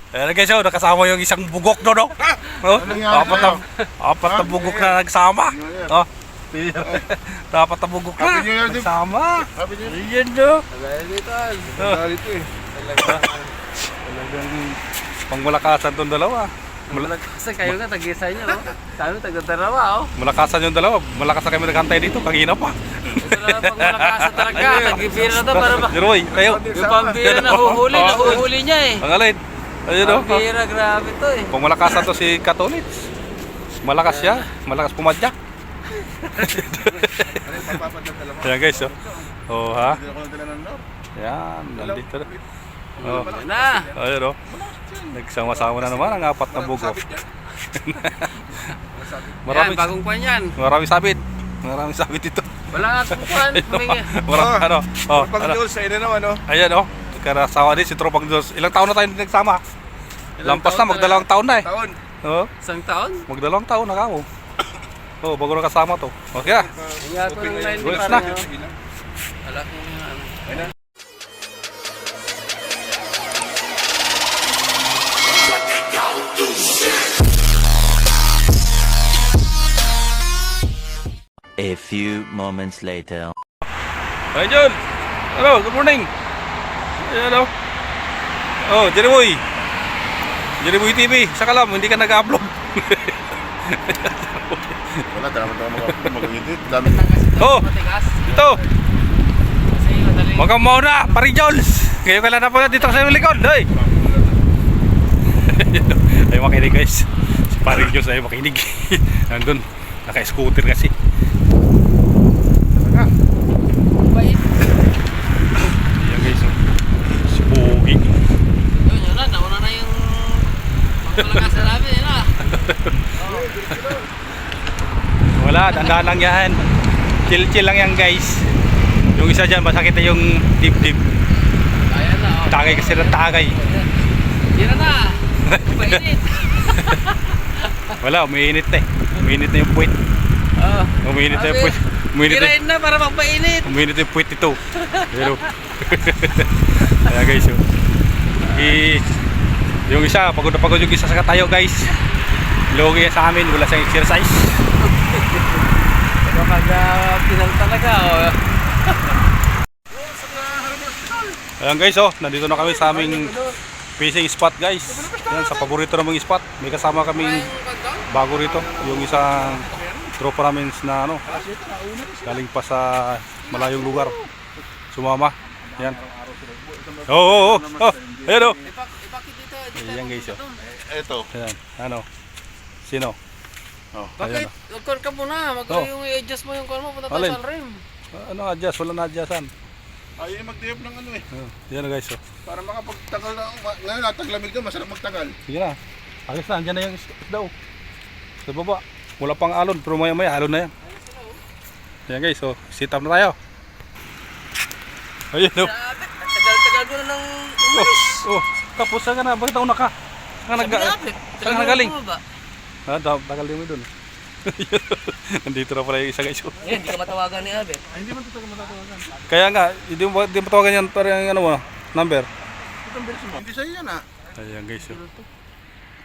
Ayan guys, oh, nakasama yung isang bugok doon, no? Oh, apat na bugok na nagsama. Oh. Dapat na bugok na nagsama. Ayan, no? Talagang pangmalakasan itong dalawa. Malakasan kayo nga, tag-isa nyo, no? Kami tag-darawa, oh. Malakasan yung dalawa. Malakasan kami naghantay dito, kagina pa. Ito na pag malakasan talaga. Tag-ibira na to para ba? Jeroy, tayo. Yung pambira nahuhuli niya eh. Ang alin. Ayun, oh. Pambira, grabe to eh. Kung malakasan to si Katolits. Malakas siya. Malakas pumadyak. Ayan guys, oh. Oh, ha? Ayan, nandito na. Oh. Ayan na. Ayun, oh. Nagsama-sama na naman ang apat na bugok. Yan, bagong kwan yan. Maraming sabit. Maraming sabit ito. Wala nga kwan. Maraming ano. Oh, Tropang ano. Jules, ayun na naman, oh. Ayan, oh. Karasawa din si Tropang Jules. Ilang taon na tayo nagsama? Lampas na, magdalawang taon na eh. Taon. Oh, Isang taon? magdalawang taon na kamo. Oh, bago na kasama to. Okay na. Hinga ko ng line Goods para na. nyo. Wala kong ano. A few moments later. Hi John! Hello, good morning! Hello! Oh, Jerry Boy! Jerry Boy TV, saka lang, hindi ka nag-upload. Wala, dapat na mag-edit. Dami. Oh! Matigas. Ito! Kasi madali. Magkang mauna, Pari Jols! Ngayon ka lang na pala dito sa iyong likod, hoy! Ay makinig guys, si Pari Jols ay makinig. Nandun, naka-scooter kasi. Bait. Ayan guys, oh. Si Pogi. Yun na, nauna na yung pagmalakasan namin, yun na. Wala, dandan lang yan. Chill-chill lang yan guys. Yung isa dyan, masakit na yung dibdib. Ayan na, oh. Tagay kasi ng tagay. Yan na. Mainit. Wala, umiinit na eh. Umiinit na yung puwit. Oh. Umiinit na yung puwit. Umiinit na, Kirain na para magpainit. umiinit na yung puwit ito. Pero, ayan guys, oh. Yung isa, pagod na pagod yung isa sa katayo guys. Logi sa amin, wala siyang exercise. Pero kada pinal talaga, oh. Ayan guys, oh, nandito na kami sa aming fishing spot guys. Yan, sa paborito namang spot. May kasama kaming bago rito. Yung isang tropa namin na ano, galing pa sa malayong lugar. Sumama. Yan. Oh, oh, oh, oh. Ayan, oh. Ipakit dito. Ayan guys, oh. Ito. Ayan, ano. Sino? Oh, Bakit? ayan, oh. Mag-con ka muna. Oh. Yung i-adjust mo yung con mo. Punta tayo Alin? sa rim. Ano adjust? Wala na adjustan. Ayaw mag-dip ng ano eh. Oh, yan na guys, oh. Para makapagtagal na. Ngayon, nataglamig to, masarap magtagal. Sige na. Alis na, andyan na yung isda, oh. Sa baba. Wala pang alon, pero maya maya alon na yan. Ayan guys, so sit up na tayo. Ayun, oh. Tagal-tagal ko na ng umalis. Oh, tapos saan ka na? Bakit nauna ka? Saan ka nagaling? Ha, tagal din mo dun. Nandito na pala yung isa guys. Hindi ka matawagan ni Abet. Hindi man ito matawagan. Kaya nga, hindi mo matawagan yan para yung ano mo, number. Itong version mo. Hindi sa'yo yan ah. Ayan guys, oh.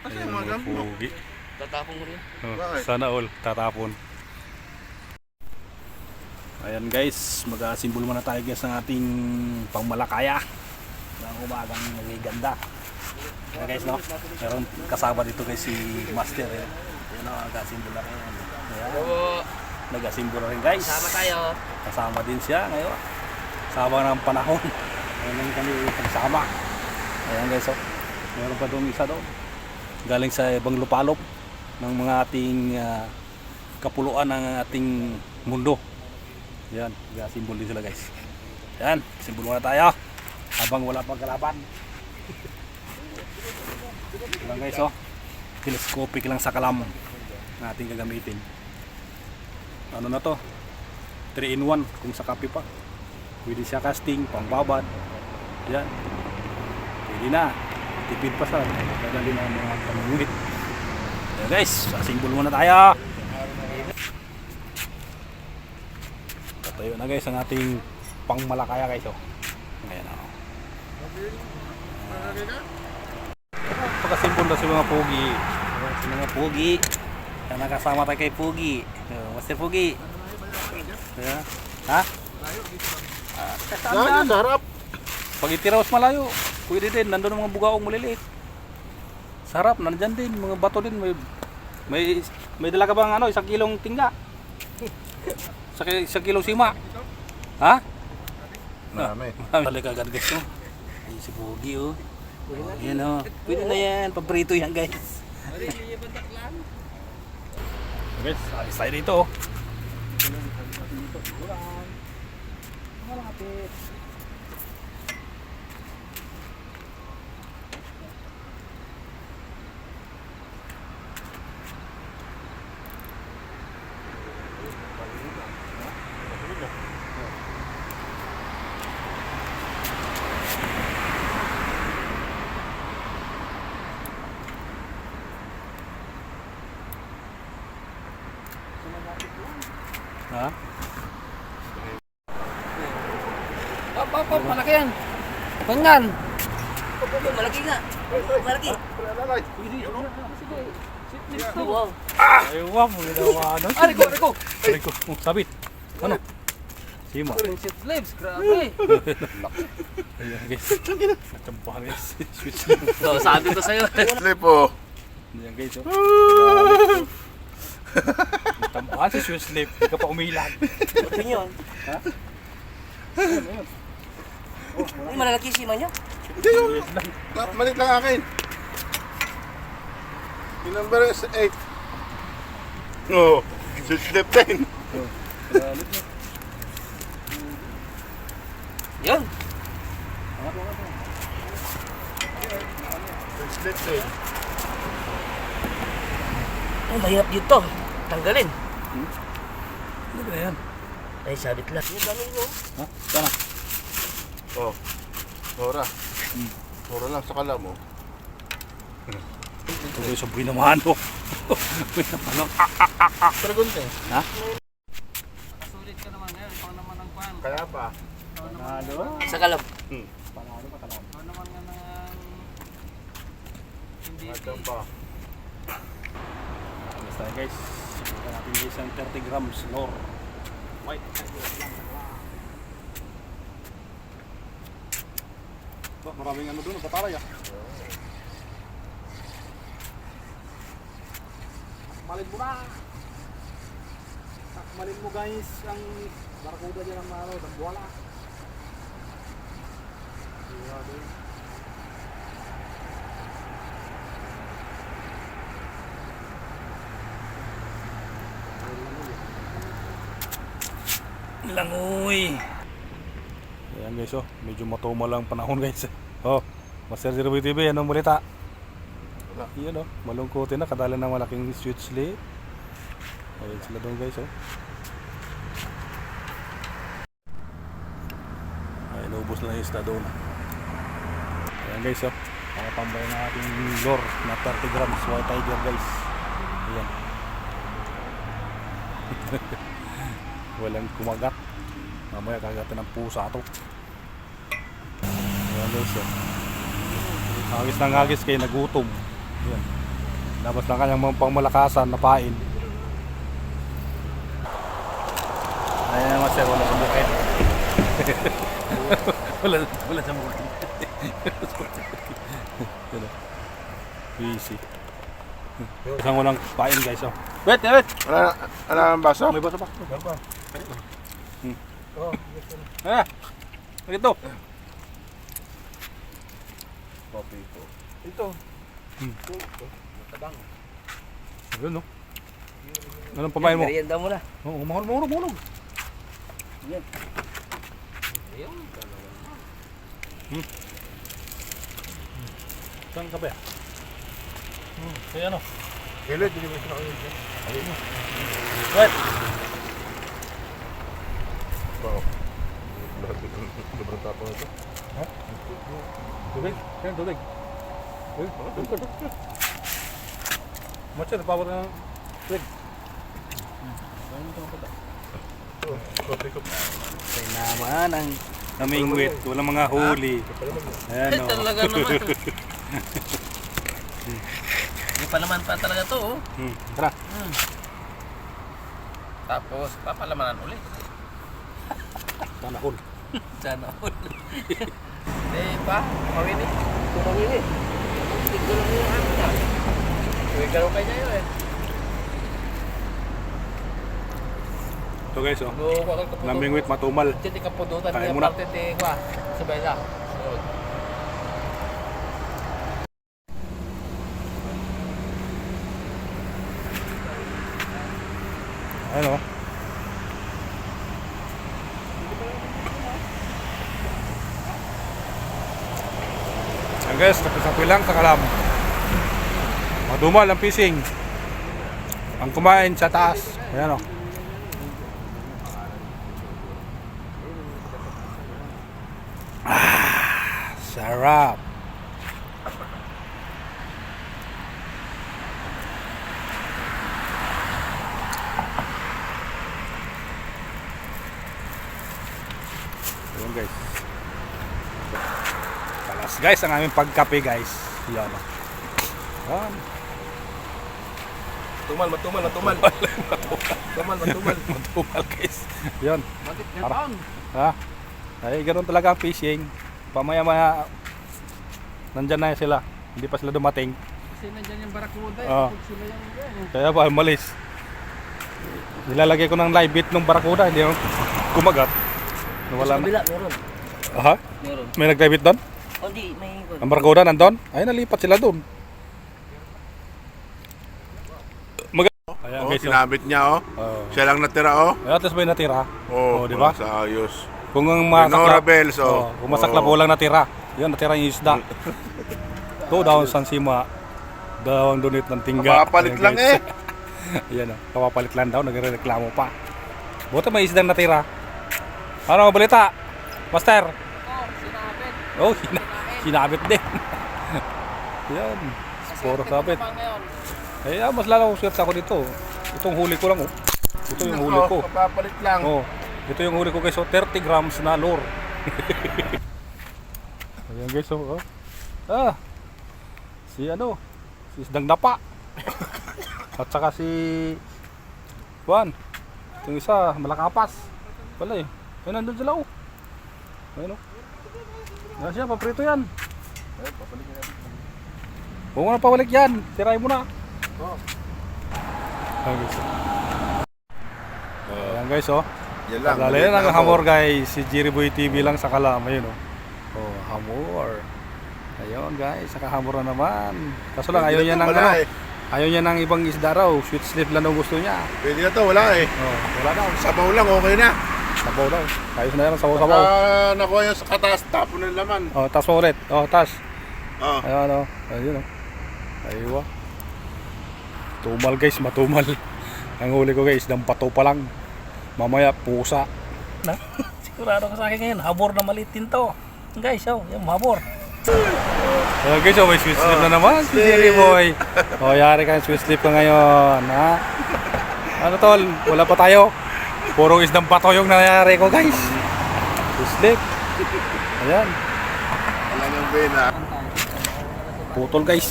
Kasi Ayan yung mga mga gamit mo. pugi. Tatapong ko rin. Oh, Bakit? sana all, tatapon. Ayan guys, mag-asimbol muna tayo guys ng ating pangmalakaya. Ng umagang ganda. Ayan guys, no? Meron kasama dito guys si Master. Eh. Ayan o, mag-asimbol na rin. Ayan, Oo. nag-asimbol na rin guys. Sama tayo. Kasama din siya ngayon. Sabang ng panahon. Ayan kami pagsama. Ayan guys, oh. Meron pa doon isa doon. Galing sa ibang lupalop ng mga ating kapuluan ng ating mundo. Yan, simbol din sila guys. Yan, simbol muna tayo habang wala pang kalaban. Yan guys, oh. Telescopic lang sa kalam na ating gagamitin. Ano na to? 3-in-1 kung sa kape pa. Pwede siya casting, pangbabad. Yan. Pwede na. Tipid pa sa dadali na mga pangunguhit. Yan guys, simbol muna tayo. Tayo na guys ang ating pangmalakaya guys, oh. Ayan, oh. napakasimbol na si mga pogi. Si mga pogi. Yan nakasama tayo kay Pogi. Master Pogi. Ha? Yan, sa harap. Pag itiraos malayo, pwede din. Nandun ang mga bugaong maliliit. Sa harap, nandyan din. Mga bato din. May dala ka bang ano, 1 kilong tingga? 1 kilong sima? Ha? Marami. Balik agad guys. Oh. Ay, si Pogi oh. Yan oh. Pwede na yan. Paborito yan guys. Guys, alis tayo dito oh. Ha? Malaki yan. Ganyan. Malaki nga. Malaki. Wow. Ay, wow, ginawa ano? Riko. Riko, sabit. Ano? Sima. Princess lips, grabe. Ayan guys. Nacampahan guys. Switch. So, sabi ko sa'yo. Slip po. Ayan guys oh. Nacampahan si switch slip. Hindi ka pa umilag. Ito yun. Ha? Ay, malalaki si Manyo. Hindi yung malit lang akin. Yung number is 8. Oo. Slip 10. Yun. Slip 10. Ay, mahirap dito. Tanggalin. Ano ba yan? Ay, sabit lang. Yung dami nyo. Ha? Sana? Oh. Ora. Ora lang sa kala mo. Ito guys, sabi naman oh. Ano? Tragunte. Ha? Sulit ka naman ngayon. Ikaw naman ang kwan. Kaya pa. Panalo? Sa kalab. Panalo pa talaga. Ikaw naman nga ng... Hindi. Matang pa. Alas tayo guys. Subukan natin guys ang 30 grams lore. White. Maraming ano doon, patalay ah. Malin mo na! Malin mo guys ang barakuda dyan ang ano, dambuala. Langoy! Ayan guys oh, medyo matuma lang panahon guys. Oh, Master Zero TV, anong balita? Wala. Yan oh, malungkotin na, kadala ng malaking switch slip. Ayan sila doon guys oh. Ayan, ubos na yung isda doon. Ayan guys oh, makapambay na ating lure na 30 grams white tiger guys. Ayan. Walang kumagat. Mamaya kagatin ng pusa to. Ayan guys oh. Hagis ng hagis kayo, nagutom. Ayan. Labas lang kanyang mga pangmalakasan na pain. Ayan mga sir, wala sa bukid. wala sa bukid. Easy. Isang walang pain guys oh. Wait. Wala ang baso? May baso pa. Ah, ito. Papi ko. Ito. Matabang. Ayun no. Anong pamain mo? Merienda mo na. Oo, mahulog. Yan. Ayun. Saan ka ba? Kaya ano? Kailan, hindi mo sila kayo dyan. Ayun mo. Wait. Wow. Sobrang tapang ito. Ha? Tubig? Kaya tubig? Tubig. Macho, napawag na ng tubig. Papi ko. Kaya naman ang namingwit. Walang mga huli. Ayan o. Talaga naman. May palaman pa talaga to, oh. Tara. Tapos, papalamanan ulit. Panahon. Sana all. Eh, pa, mawini. Tumawini. Tigdo lang yung ano niya. Uwi ka rin kayo niya yun, eh. Ito guys, oh. Go, wakal ka po. Lambingwit matumal. Jadi kapudutan Kaya niya mo na. parte de kwa. Sabay lang. Ano? Ayan guys, tapos lang sa kalam. Madumal ang fishing. Ang kumain sa taas. Ayan o. Sarap. Ayan guys. Palas guys ang aming pagkape guys. Yan. Yan. Matumal. Matumal guys. Yan. Matik na Para- taon. Ha? Ay, ganun talaga ang fishing. Pamaya-maya nandyan na sila. Hindi pa sila dumating. Kasi nandyan yung barakuda. Oo. Kapag sila yung yan. Kaya ba, malis. Nilalagay ko ng live bait ng barakuda. Hindi yung kumagat. Nawala na. meron. Aha? Meron. May nag-live bait doon? O di, may Ang barakuda nandun? Ay, nalipat sila doon. Ayan Oh, guys. kinabit niya, oh. Oh. Siya lang natira, oh. At least may natira. Oh, di ba? Sa ayos. Kung ang Nora masaklap, Bells, oh. kung masaklap Oh. lang natira. Yun, natira yung isda. Ito daw San Sima. Daw ang donate ng tingga. Kapapalit Ayan, lang, guys. eh. Yan o, kapapalit lang daw, nagrereklamo pa. Buti may isdang natira. Ano ang balita? Master? sinapit. Oh, sinabit din. Yan, puro sabit. Eh, mas lalo swerte ako dito. Itong huli ko lang oh. Ito yung huli ko. Kapapalit lang. Oh, ito yung huli ko guys, so 30 grams na lure. Ayan guys, oh. Si isdang dapa. At saka si Juan. Yung isa, malakapas. Pala eh. Ayun, nandun sila oh. Ayun oh. Yan siya, paprito yan. Huwag mo na pabalik yan. Tirahin mo na. Ayan guys. Ayan guys oh. Yan lang. Lalayan ang hamor guys. Si Jiriboy TV lang sa kalam. Ayun oh. Oh, hamor. Ayun guys, nakahamor na naman. Kaso lang ayaw niya ng ano, ayaw niya ng ibang isda raw. Sweet slip lang daw gusto niya. Pwede na to, wala eh. Oh, wala daw. Sabaw lang, okay na. Sabaw daw. Ayos na yan, sabaw-sabaw. Nakuha yung sa kataas, tapo ng laman. Oh, tas mo ulit. Oh, tas. Oh. Ayun oh. Ayun oh. Aywa. Tumal guys, matumal. Ang huli ko guys, ng pato pa lang. Mamaya pusa. Na? Sigurado ka sa akin ngayon, habor na maliit din to. Guys, oh, yung habor. Okay, so may sweet slip na naman si Jiriboy. O, yari ka sweet slip ka ngayon, ha? Ano tol, wala pa tayo. Puro isdang pato yung nangyari ko, guys. Sweet slip. Ayan. Wala nang bena. Putol, guys.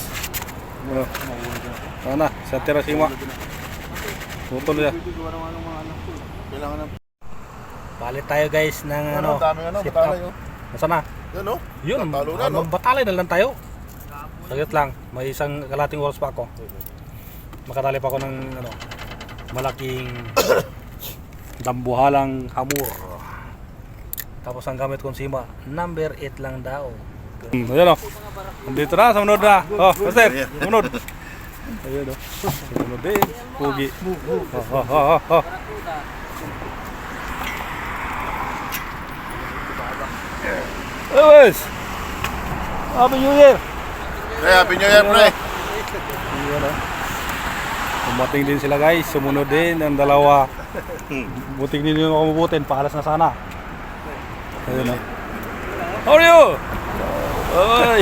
Ano na, sa Terasima. Putol ya. Kailangan ng... Palit tayo, guys, ng ano, daming sit batalay, up. oh. Nasaan na? Yan, oh. Yun, Tatalo na, no? batalay na lang tayo. Saglit lang, may isang kalating oras pa ako. Makatali pa ako ng ano, malaking dambuhalang hamur. Tapos ang gamit kong sima, number 8 lang daw. Ayan o, nandito na, sumunod na. Oh, master, sumunod. Ayan o, sumunod din, pugi. Oh. Yes! Happy New Year! Hey, Happy New Year, pre. Ayan o. Dumating din sila guys, sumunod din ang dalawa. Buting din yung kumubutin, paalas na sana. Ayun o. How are you? Oy!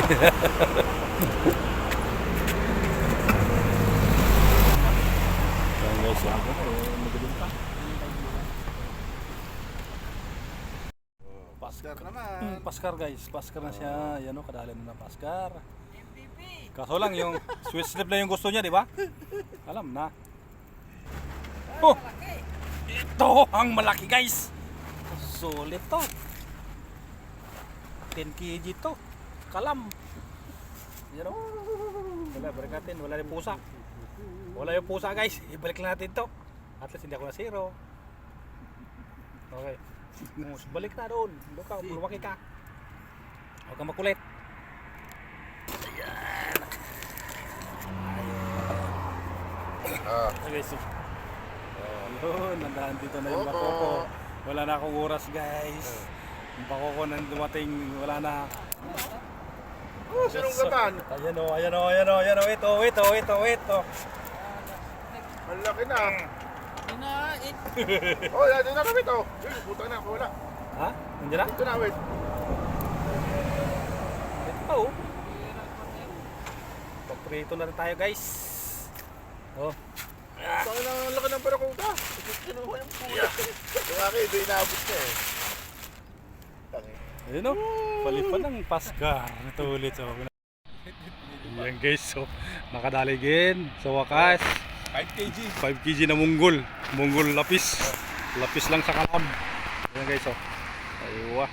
Ayan guys, Paskar naman. Paskar guys, paskar na siya. Yan o, kadali na ng paskar. MVP. Kaso lang yung Swiss strip na yung gusto niya, di ba? Alam na. Oh! Ito ang malaki guys! Sulit to. 10 kg to. Kalam. Yan o. Wala, balik natin. Wala rin pusa. Wala yung pusa guys. Ibalik lang natin to. At least hindi ako na zero. Okay. Balik na doon. Doon ka, lumaki ka. Huwag kang makulit. Ayan. Ah. Okay, so. Ayun, nandahan dito na yung bako ko. Wala na akong oras guys. Yung bako ko nang dumating, wala na. Oh, sinong gaban? Ayan o, ayan o, ayan o, ayan o, ito. Ang laki na. Inain. Oh, yan na kami to. Uy, puta na, wala. Ha? Nandiyan na? Ito na, wait. Ito o. Paprito na rin tayo guys. Oh. Saan na ang laki ng barakuda? Kinuha yung pula. Yung akin, hindi inaabot na eh. Tangi. Ayun o, palipad ng Paska. Ito ulit so. Yan guys, so nakadali din sa wakas. 5 kg. 5 kg na munggol. Munggol lapis. Lapis lang sa kalam. Ayan guys, oh. Aywa.